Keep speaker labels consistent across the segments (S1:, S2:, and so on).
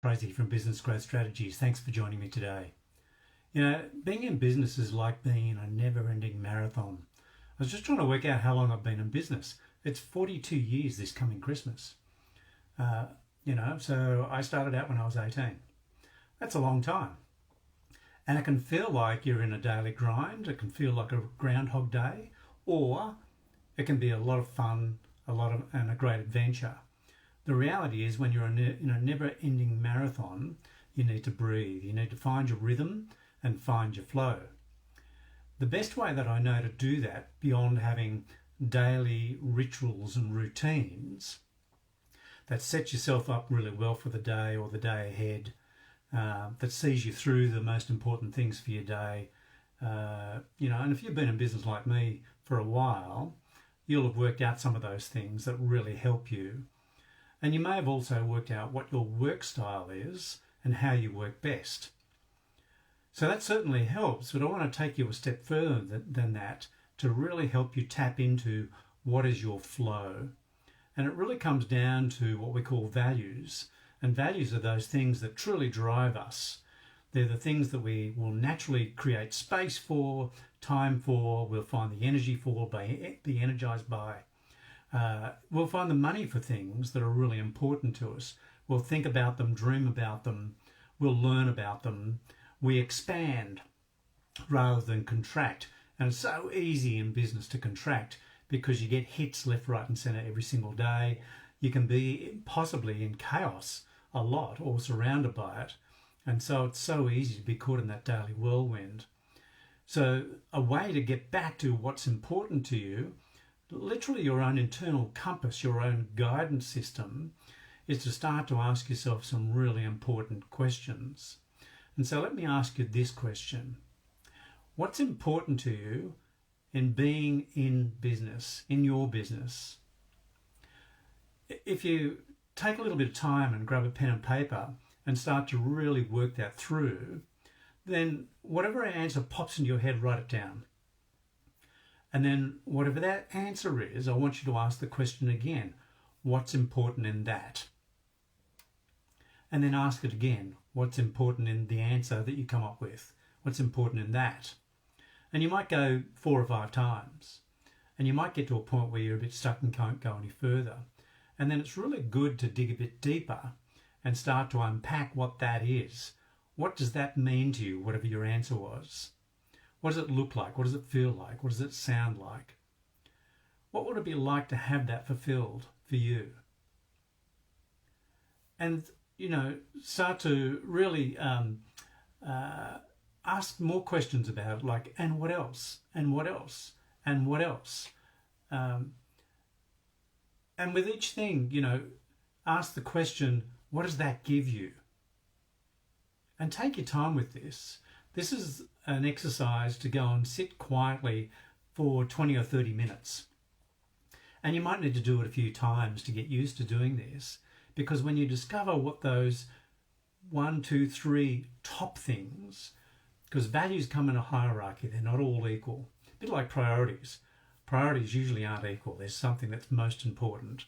S1: Tracy from Business Growth Strategies. Thanks for joining me today. You know, being in business is like being in a never-ending marathon. I was just trying to work out how long I've been in business. It's 42 years this coming Christmas. So I started out when I was 18. That's a long time. And it can feel like you're in a daily grind. It can feel like a Groundhog Day, or it can be a lot of fun, and a great adventure. The reality is when you're in a never-ending marathon, you need to breathe. You need to find your rhythm and find your flow. The best way that I know to do that, beyond having daily rituals and routines that set yourself up really well for the day or the day ahead, that sees you through the most important things for your day, and if you've been in business like me for a while, you'll have worked out some of those things that really help you. And you may have also worked out what your work style is and how you work best. So that certainly helps, but I want to take you a step further than that to really help you tap into what is your flow. And it really comes down to what we call values. And values are those things that truly drive us. They're the things that we will naturally create space for, time for, we'll find the energy for, be energized by. We'll find the money for things that are really important to us. We'll think about them, dream about them, we'll learn about them. We expand rather than contract. And it's so easy in business to contract because you get hits left, right and centre every single day. You can be possibly in chaos a lot or surrounded by it. And so it's so easy to be caught in that daily whirlwind. So a way to get back to what's important to you, literally your own internal compass, your own guidance system, is to start to ask yourself some really important questions. And so let me ask you this question. What's important to you in being in business, in your business? If you take a little bit of time and grab a pen and paper and start to really work that through, then whatever answer pops into your head, write it down. And then whatever that answer is, I want you to ask the question again, what's important in that? And then ask it again, what's important in the answer that you come up with? What's important in that? And you might go 4 or 5 times. And you might get to a point where you're a bit stuck and can't go any further. And then it's really good to dig a bit deeper and start to unpack what that is. What does that mean to you, whatever your answer was? What does it look like? What does it feel like? What does it sound like? What would it be like to have that fulfilled for you? And, start to really ask more questions about it, like, and what else? And what else? And what else? And with each thing, ask the question, what does that give you? And take your time with this. This is an exercise to go and sit quietly for 20 or 30 minutes. And you might need to do it a few times to get used to doing this, because when you discover what those 1, 2, 3 top things, because values come in a hierarchy, they're not all equal. A bit like priorities. Priorities usually aren't equal. There's something that's most important.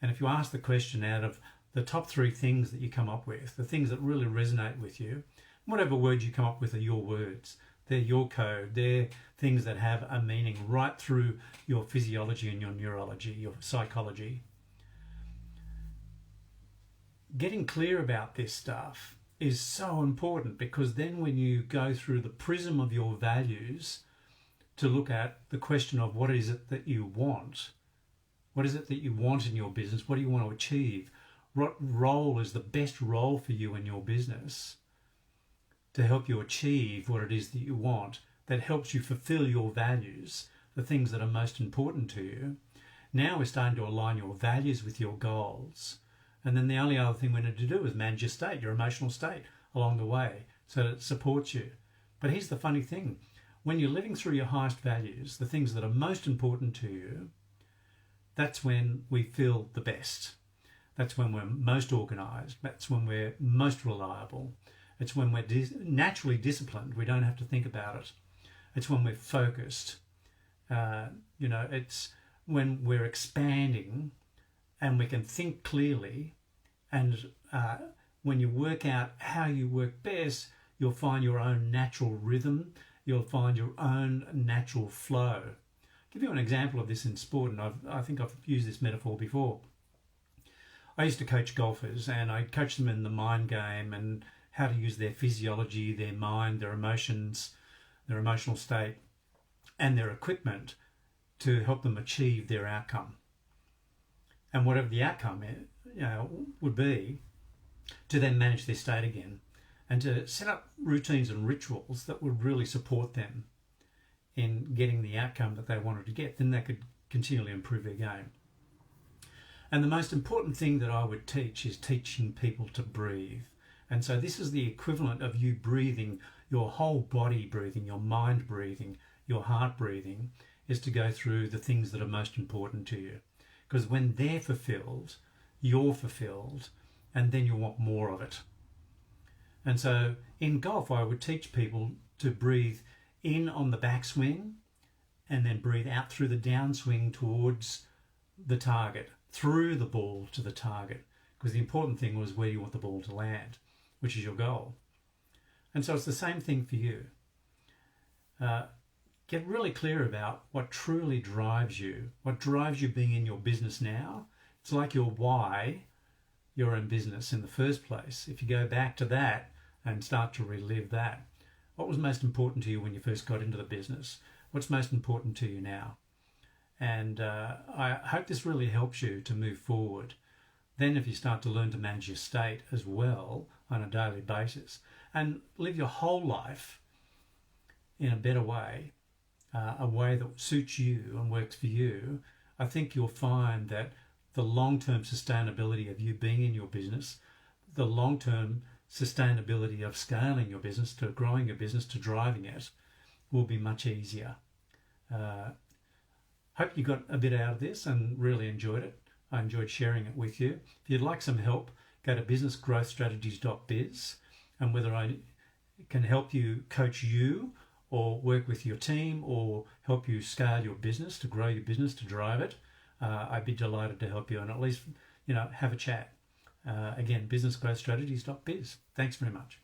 S1: And if you ask the question out of the top 3 things that you come up with, the things that really resonate with you, whatever words you come up with are your words. They're your code. They're things that have a meaning right through your physiology and your neurology, your psychology. Getting clear about this stuff is so important, because then when you go through the prism of your values to look at the question of what is it that you want, what is it that you want in your business, what do you want to achieve, what role is the best role for you in your business to help you achieve what it is that you want, that helps you fulfill your values, the things that are most important to you. Now we're starting to align your values with your goals. And then the only other thing we need to do is manage your state, your emotional state along the way, so that it supports you. But here's the funny thing. When you're living through your highest values, the things that are most important to you, that's when we feel the best. That's when we're most organised. That's when we're most reliable. It's when we're naturally disciplined. We don't have to think about it. It's when we're focused. It's when we're expanding and we can think clearly, and when you work out how you work best, you'll find your own natural rhythm, you'll find your own natural flow. I'll give you an example of this in sport, and I think I've used this metaphor before. I used to coach golfers, and I coached them in the mind game and how to use their physiology, their mind, their emotions, their emotional state, and their equipment to help them achieve their outcome. And whatever the outcome would be, to then manage their state again and to set up routines and rituals that would really support them in getting the outcome that they wanted to get. Then they could continually improve their game. And the most important thing that I would teach is teaching people to breathe. And so this is the equivalent of you breathing, your whole body breathing, your mind breathing, your heart breathing, is to go through the things that are most important to you. Because when they're fulfilled, you're fulfilled, and then you want more of it. And so in golf, I would teach people to breathe in on the backswing and then breathe out through the downswing towards the target, through the ball to the target. Because the important thing was where you want the ball to land, which is your goal. And so it's the same thing for you. Get really clear about what truly drives you, what drives you being in your business now. It's like your why you're in business in the first place. If you go back to that and start to relive that, what was most important to you when you first got into the business? What's most important to you now? And I hope this really helps you to move forward. Then if you start to learn to manage your state as well on a daily basis and live your whole life in a better way, a way that suits you and works for you, I think you'll find that the long-term sustainability of you being in your business, the long-term sustainability of scaling your business, to growing your business, to driving it, will be much easier. Hope you got a bit out of this and really enjoyed it. I enjoyed sharing it with you. If you'd like some help, go to businessgrowthstrategies.biz, and whether I can help you, coach you, or work with your team, or help you scale your business, to grow your business, to drive it, I'd be delighted to help you and at least have a chat. Again, businessgrowthstrategies.biz. Thanks very much.